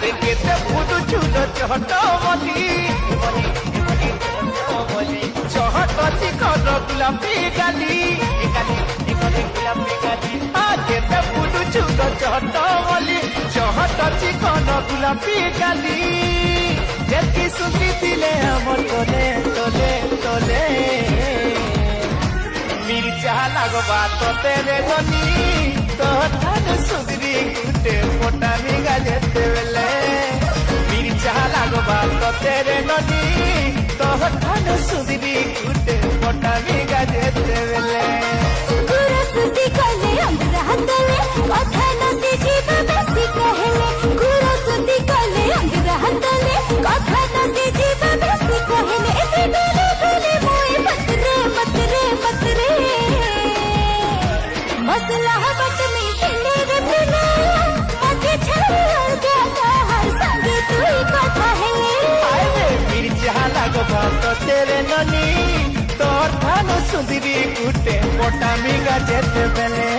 আরে কেতে ফুটু চুল চহট মলি চহট চিকন গোলাপি গালি কেতে ফুটু চুল চহট মলি চহট চিকন গোলাপি গালি যেতি শুনিলে আমার তোলে তোলে তোলে মির্জা লাগবা তোতে রে গনি তোর ধান সুদরি গুটে ফোটা মিগা যেতে বেলে মির্জা লাগবা তোতে রে গনি তোর ধান সুদরি গুটে ফোটা মিগা যেতে বেলে গুরসুতি কলে আমরা হাতলে কথা না শিখিব বেশি কহেলে গুরসুতি কলে আমরা হাতলে কথা না শিখিব বেশি কহেলে এতে ডলে ডলে মোই মতরে মতরে মতরে মসলা বট মে সিলে রে পিলা আগে ছাড় গয়া হর সঙ্গে তুই কথা হেলে আরে মির্জা লাগবা তোতে রে গনি তোর ধান সুদরি গুটে ফোটা মিগা যেতে বেলে